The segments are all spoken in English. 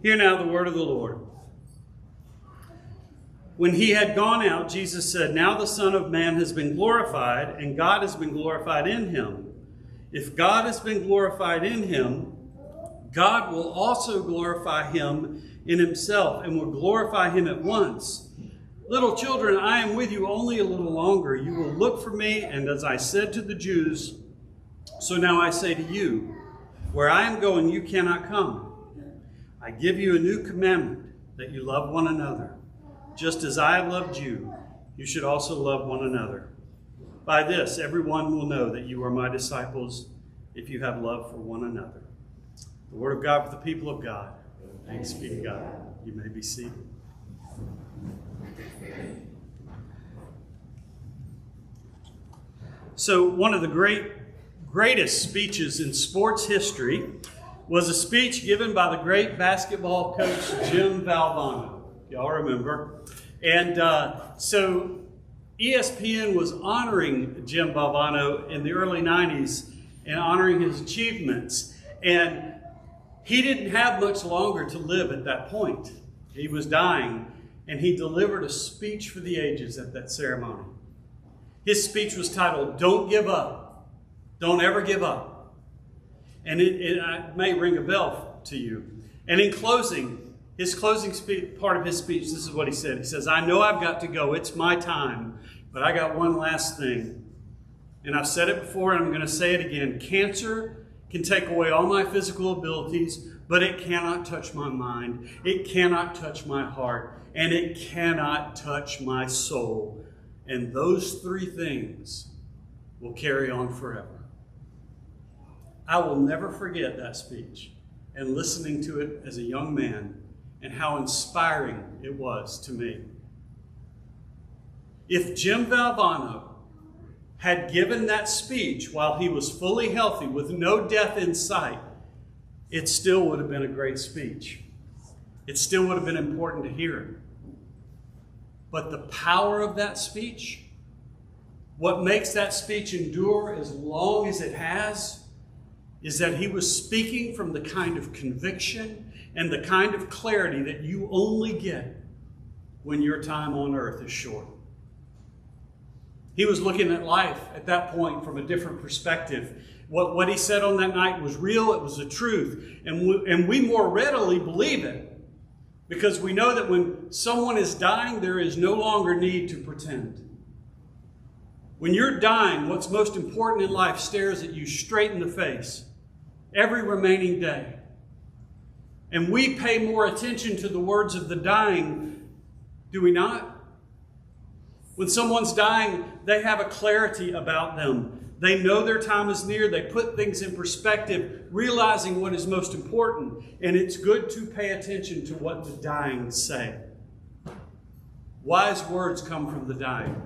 Hear now the word of the Lord. When he had gone out, Jesus said, "Now the Son of Man has been glorified, and God has been glorified in him. If God has been glorified in him, God will also glorify him in himself, and will glorify him at once. Little children, I am with you only a little longer. You will look for me, and as I said to the Jews, so now I say to you, where I am going, you cannot come. I give you a new commandment, that you love one another. Just as I have loved you, you should also love one another. By this, everyone will know that you are my disciples, if you have love for one another." The word of God for the people of God. Thanks be to God. You may be seated. So one of the greatest speeches in sports history was a speech given by the great basketball coach Jim Valvano. Y'all remember. And so ESPN was honoring Jim Valvano in the early 90s and honoring his achievements. And he didn't have much longer to live at that point. He was dying, and he delivered a speech for the ages at that ceremony. His speech was titled, "Don't Give Up. Don't Ever Give Up." And it may ring a bell to you. And in closing, part of his speech, this is what he said. He says, "I know I've got to go. It's my time. But I got one last thing. And I've said it before, and I'm going to say it again. Cancer can take away all my physical abilities, but it cannot touch my mind. It cannot touch my heart. And it cannot touch my soul. And those three things will carry on forever." I will never forget that speech and listening to it as a young man and how inspiring it was to me. If Jim Valvano had given that speech while he was fully healthy with no death in sight, it still would have been a great speech. It still would have been important to hear. But the power of that speech, what makes that speech endure as long as it has, is that he was speaking from the kind of conviction and the kind of clarity that you only get when your time on earth is short. He was looking at life at that point from a different perspective. What he said on that night was real, it was the truth. And we more readily believe it because we know that when someone is dying, there is no longer need to pretend. When you're dying, what's most important in life stares at you straight in the face every remaining day. And we pay more attention to the words of the dying, do we not? When someone's dying, they have a clarity about them. They know their time is near. They put things in perspective, realizing what is most important. And it's good to pay attention to what the dying say. Wise words come from the dying.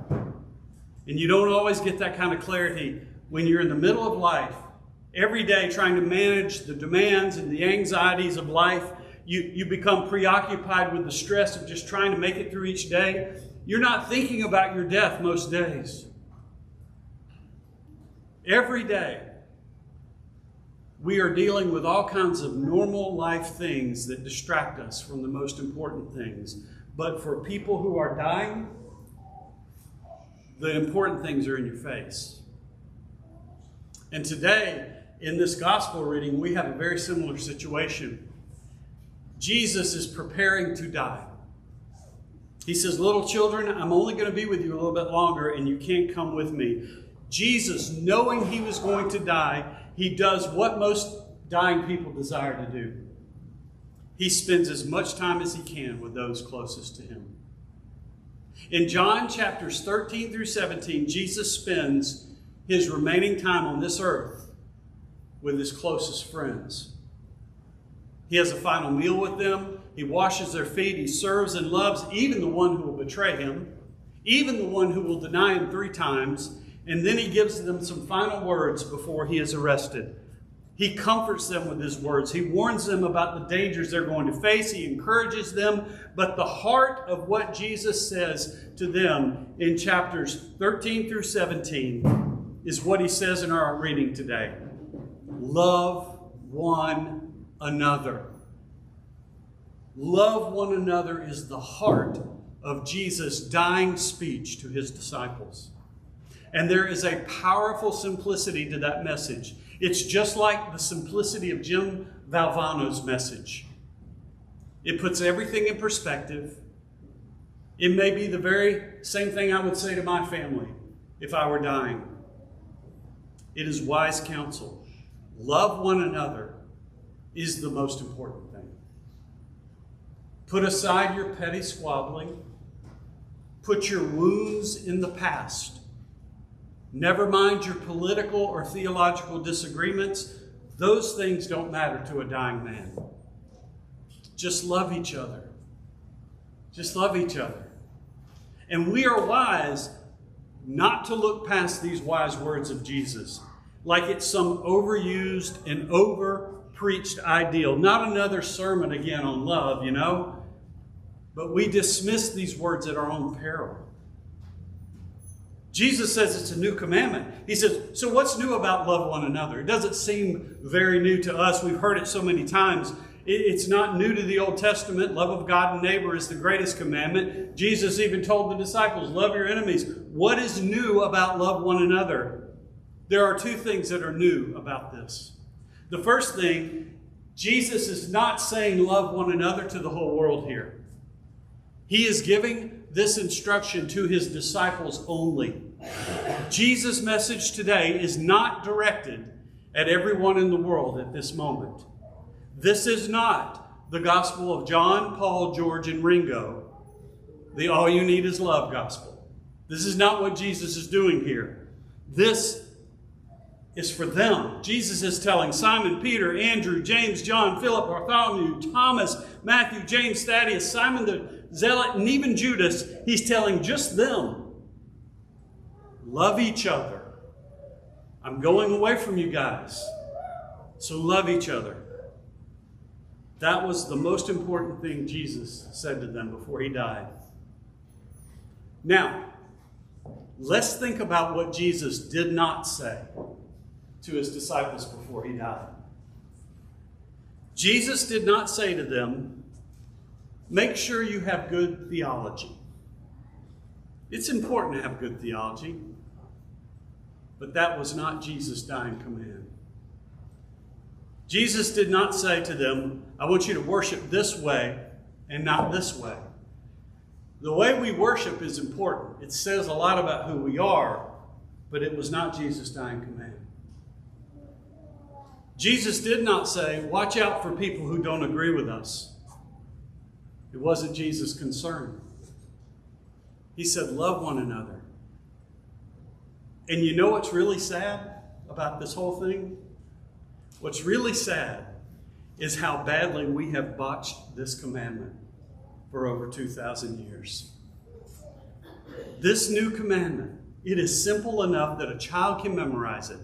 And you don't always get that kind of clarity when you're in the middle of life, every day trying to manage the demands and the anxieties of life. You become preoccupied with the stress of just trying to make it through each day. You're not thinking about your death most days. Every day, we are dealing with all kinds of normal life things that distract us from the most important things. But for people who are dying, the important things are in your face. And today, in this gospel reading, we have a very similar situation. Jesus is preparing to die. He says, "Little children, I'm only going to be with you a little bit longer, and you can't come with me." Jesus, knowing he was going to die, he does what most dying people desire to do. He spends as much time as he can with those closest to him. In John chapters 13 through 17, Jesus spends his remaining time on this earth with his closest friends. He has a final meal with them. He washes their feet. He serves and loves even the one who will betray him, even the one who will deny him 3 times. And then he gives them some final words before he is arrested. He comforts them with his words. He warns them about the dangers they're going to face. He encourages them. But the heart of what Jesus says to them in chapters 13 through 17 is what he says in our reading today. Love one another. Love one another is the heart of Jesus' dying speech to his disciples. And there is a powerful simplicity to that message. It's just like the simplicity of Jim Valvano's message. It puts everything in perspective. It may be the very same thing I would say to my family if I were dying. It is wise counsel. Love one another is the most important thing. Put aside your petty squabbling. Put your wounds in the past. Never mind your political or theological disagreements. Those things don't matter to a dying man. Just love each other. Just love each other. And we are wise not to look past these wise words of Jesus like it's some overused and over-preached ideal. Not another sermon again on love, But we dismiss these words at our own peril. Jesus says it's a new commandment. He says, so what's new about love one another? It doesn't seem very new to us. We've heard it so many times. It's not new to the Old Testament. Love of God and neighbor is the greatest commandment. Jesus even told the disciples, love your enemies. What is new about love one another? There are two things that are new about this. The first thing, Jesus is not saying love one another to the whole world here. He is giving this instruction to his disciples only. Jesus' message today is not directed at everyone in the world at this moment. This is not the gospel of John, Paul, George, and Ringo, the all you need is love gospel. This is not what Jesus is doing here. This is for them. Jesus is telling Simon, Peter, Andrew, James, John, Philip, Bartholomew, Thomas, Matthew, James, Thaddeus, Simon the Zealot, and even Judas, he's telling just them, love each other. I'm going away from you guys, so love each other. That was the most important thing Jesus said to them before he died. Now, let's think about what Jesus did not say to his disciples before he died. Jesus did not say to them, make sure you have good theology. It's important to have good theology, but that was not Jesus' dying command. Jesus did not say to them, I want you to worship this way and not this way. The way we worship is important. It says a lot about who we are, but it was not Jesus' dying command. Jesus did not say, watch out for people who don't agree with us. It wasn't Jesus' concern. He said, love one another. And you know what's really sad about this whole thing? What's really sad is how badly we have botched this commandment for over 2,000 years. This new commandment, it is simple enough that a child can memorize it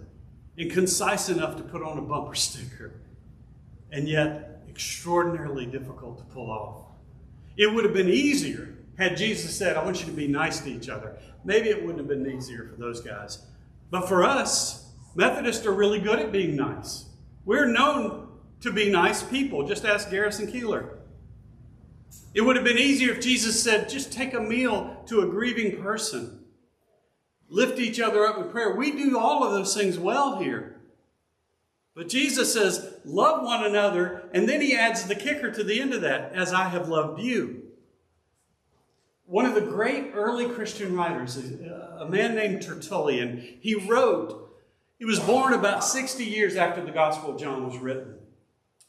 and concise enough to put on a bumper sticker, and yet extraordinarily difficult to pull off. It would have been easier had Jesus said, I want you to be nice to each other. Maybe it wouldn't have been easier for those guys. But for us, Methodists are really good at being nice. We're known to be nice people. Just ask Garrison Keeler. It would have been easier if Jesus said, just take a meal to a grieving person. Lift each other up in prayer. We do all of those things well here. But Jesus says, love one another, and then he adds the kicker to the end of that, as I have loved you. One of the great early Christian writers, a man named Tertullian, he was born about 60 years after the Gospel of John was written.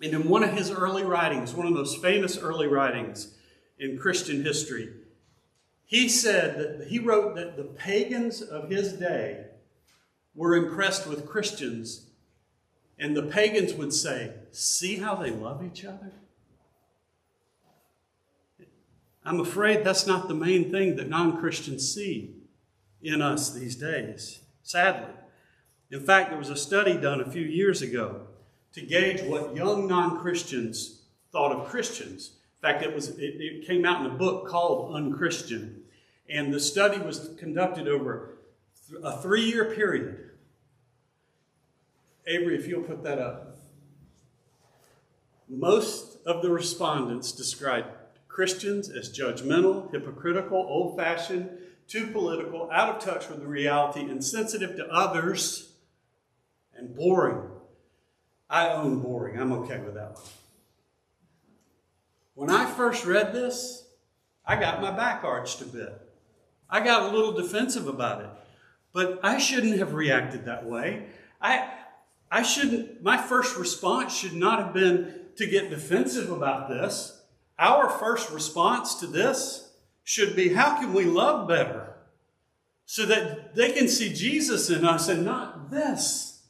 And in one of his early writings, one of the most famous early writings in Christian history, he wrote that the pagans of his day were impressed with Christians, and the pagans would say, see how they love each other? I'm afraid that's not the main thing that non-Christians see in us these days, sadly. In fact, there was a study done a few years ago to gauge what young non-Christians thought of Christians. In fact, it came out in a book called Unchristian. And the study was conducted over a 3-year period. Avery, if you'll put that up. Most of the respondents described Christians as judgmental, hypocritical, old-fashioned, too political, out of touch with the reality, insensitive to others, and boring. I own boring. I'm okay with that one. When I first read this, I got my back arched a bit. I got a little defensive about it. But I shouldn't have reacted that way. I shouldn't, my first response should not have been to get defensive about this. Our first response to this should be, how can we love better? So that they can see Jesus in us and not this.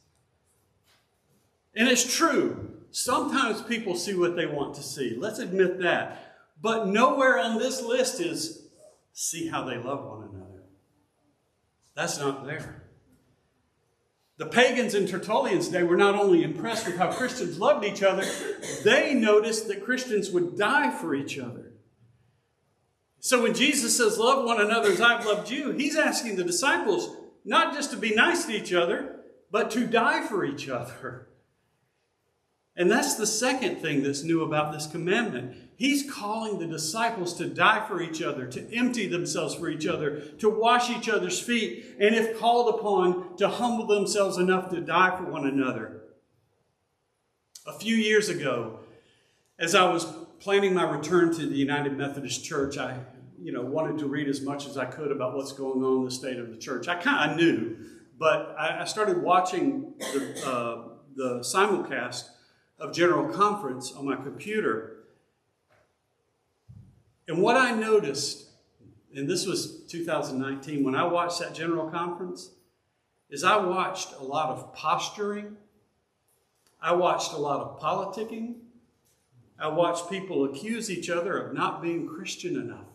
And it's true. Sometimes people see what they want to see. Let's admit that. But nowhere on this list is see how they love one another. That's not there. The pagans in Tertullian's day were not only impressed with how Christians loved each other, they noticed that Christians would die for each other. So when Jesus says, love one another as I've loved you, he's asking the disciples not just to be nice to each other, but to die for each other. And that's the second thing that's new about this commandment. He's calling the disciples to die for each other, to empty themselves for each other, to wash each other's feet, and if called upon, to humble themselves enough to die for one another. A few years ago, as I was planning my return to the United Methodist Church, I wanted to read as much as I could about what's going on in the state of the church. I kind of knew, but I started watching the simulcast of General Conference on my computer. And what I noticed, and this was 2019, when I watched that General Conference, is I watched a lot of posturing. I watched a lot of politicking. I watched people accuse each other of not being Christian enough.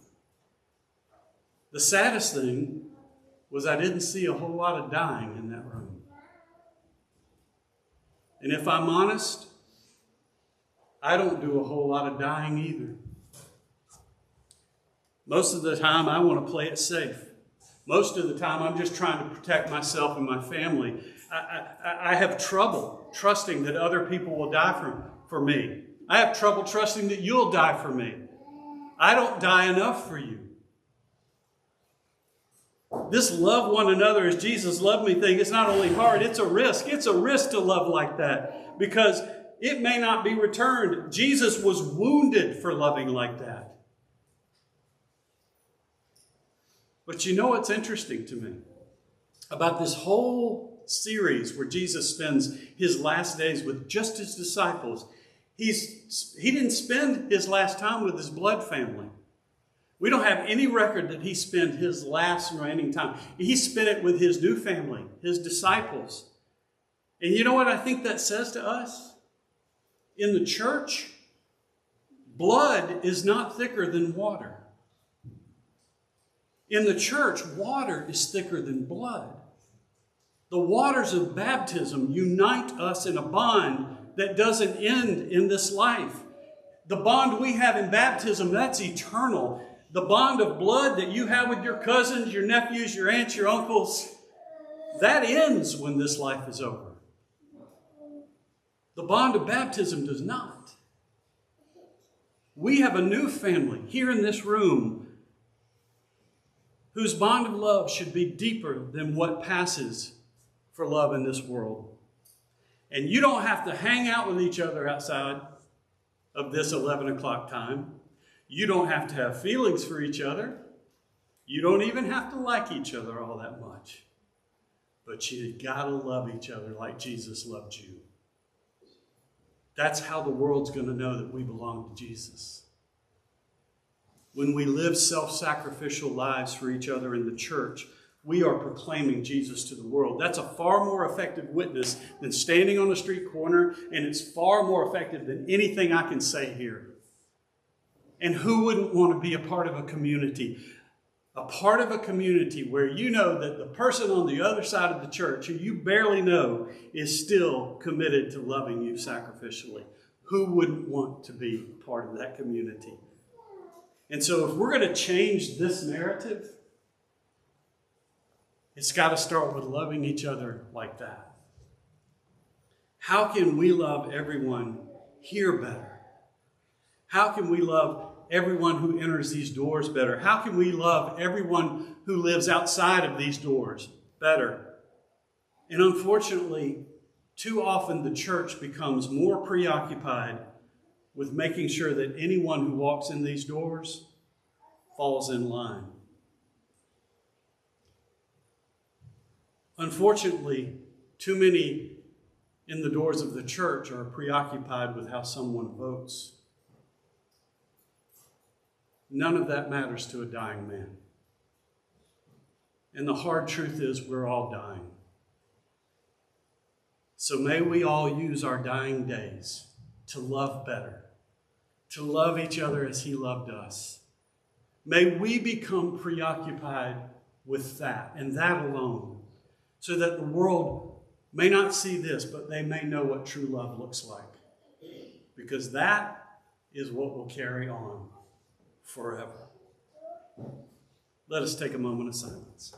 The saddest thing was I didn't see a whole lot of dying in that room. And if I'm honest, I don't do a whole lot of dying either. Most of the time, I want to play it safe. Most of the time, I'm just trying to protect myself and my family. I have trouble trusting that other people will die for me. I have trouble trusting that you'll die for me. I don't die enough for you. This love one another as Jesus loved me thing is not only hard, it's a risk. It's a risk to love like that because it may not be returned. Jesus was wounded for loving like that. But you know what's interesting to me about this whole series where Jesus spends his last days with just his disciples? He didn't spend his last time with his blood family. We don't have any record that he spent his last remaining time. He spent it with his new family, his disciples. And you know what I think that says to us? In the church, blood is not thicker than water. In the church, water is thicker than blood. The waters of baptism unite us in a bond that doesn't end in this life. The bond we have in baptism, that's eternal. The bond of blood that you have with your cousins, your nephews, your aunts, your uncles, that ends when this life is over. The bond of baptism does not. We have a new family here in this room whose bond of love should be deeper than what passes for love in this world. And you don't have to hang out with each other outside of this 11 o'clock time. You don't have to have feelings for each other. You don't even have to like each other all that much. But you gotta love each other like Jesus loved you. That's how the world's going to know that we belong to Jesus. When we live self-sacrificial lives for each other in the church, we are proclaiming Jesus to the world. That's a far more effective witness than standing on a street corner, and it's far more effective than anything I can say here. And who wouldn't want to be a part of a community? A part of a community where you know that the person on the other side of the church, who you barely know, is still committed to loving you sacrificially. Who wouldn't want to be part of that community? And so if we're going to change this narrative, it's got to start with loving each other like that. How can we love everyone here better? How can we love everyone who enters these doors better? How can we love everyone who lives outside of these doors better? And unfortunately, too often the church becomes more preoccupied with making sure that anyone who walks in these doors falls in line. Unfortunately, too many in the doors of the church are preoccupied with how someone votes. None of that matters to a dying man. And the hard truth is we're all dying. So may we all use our dying days to love better, to love each other as he loved us. May we become preoccupied with that and that alone, so that the world may not see this, but they may know what true love looks like. Because that is what will carry on forever. Let us take a moment of silence.